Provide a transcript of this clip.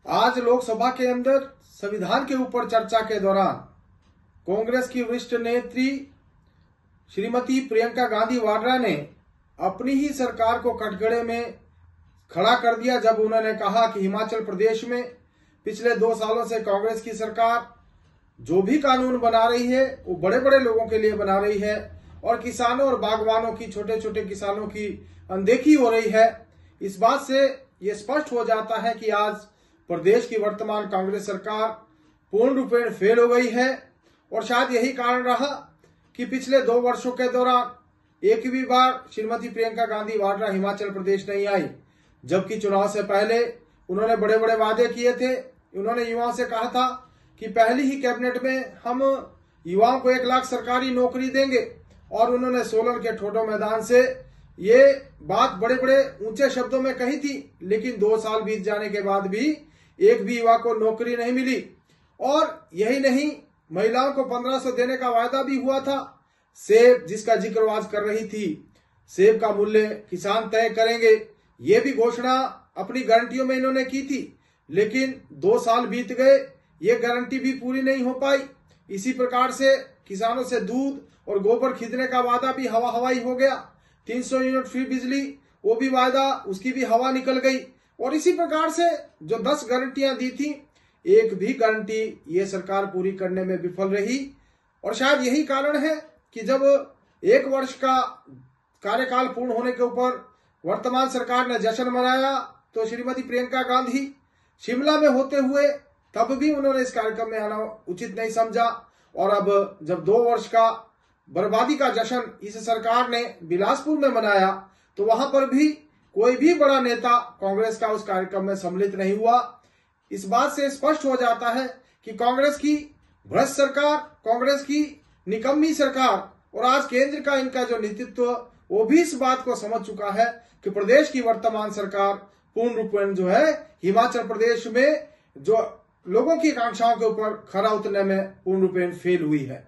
आज लोकसभा के अंदर संविधान के ऊपर चर्चा के दौरान कांग्रेस की वरिष्ठ नेत्री श्रीमती प्रियंका गांधी वाड्रा ने अपनी ही सरकार को कटघरे में खड़ा कर दिया जब उन्होंने कहा कि हिमाचल प्रदेश में पिछले 2 सालों से कांग्रेस की सरकार जो भी कानून बना रही है वो बड़े बड़े लोगों के लिए बना रही है और किसानों और बागवानों की, छोटे छोटे किसानों की अनदेखी हो रही है। इस बात से ये स्पष्ट हो जाता है कि आज प्रदेश की वर्तमान कांग्रेस सरकार पूर्ण रूपेण फेल हो गई है और शायद यही कारण रहा कि पिछले 2 वर्षों के दौरान एक भी बार श्रीमती प्रियंका गांधी वाड्रा हिमाचल प्रदेश नहीं आई, जबकि चुनाव से पहले उन्होंने बड़े बड़े वादे किए थे। उन्होंने युवाओं से कहा था कि पहली ही कैबिनेट में हम युवाओं को 1 लाख सरकारी नौकरी देंगे और उन्होंने सोलन के ठोडो मैदान से ये बात बड़े बड़े ऊंचे शब्दों में कही थी, लेकिन 2 साल बीत जाने के बाद भी एक भी युवा को नौकरी नहीं मिली। और यही नहीं, महिलाओं को 1500 देने का वायदा भी हुआ था। सेब जिसका जिक्र आज कर रही थी, सेब का मूल्य किसान तय करेंगे, ये भी घोषणा अपनी गारंटियों में इन्होंने की थी, लेकिन 2 साल बीत गए, ये गारंटी भी पूरी नहीं हो पाई। इसी प्रकार से किसानों से दूध और गोबर खरीदने का वादा भी हवा हवाई हो गया। 300 यूनिट फ्री बिजली, वो भी वायदा, उसकी भी हवा निकल गई। और इसी प्रकार से जो 10 गारंटियां दी थी, एक भी गारंटी ये सरकार पूरी करने में विफल रही। और शायद यही कारण है कि जब 1 वर्ष का कार्यकाल पूर्ण होने के ऊपर वर्तमान सरकार ने जश्न मनाया, तो श्रीमती प्रियंका गांधी शिमला में होते हुए तब भी उन्होंने इस कार्यक्रम में आना उचित नहीं समझा। और अब जब 2 वर्ष का बर्बादी का जश्न इस सरकार ने बिलासपुर में मनाया, तो वहां पर भी कोई भी बड़ा नेता कांग्रेस का उस कार्यक्रम में सम्मिलित नहीं हुआ। इस बात से स्पष्ट हो जाता है कि कांग्रेस की भ्रष्ट सरकार, कांग्रेस की निकम्मी सरकार और आज केंद्र का इनका जो नेतृत्व, वो भी इस बात को समझ चुका है कि प्रदेश की वर्तमान सरकार पूर्ण रूप में जो है हिमाचल प्रदेश में जो लोगों की आकांक्षाओं के ऊपर खरा उतरने में पूर्ण रूपेण फेल हुई है।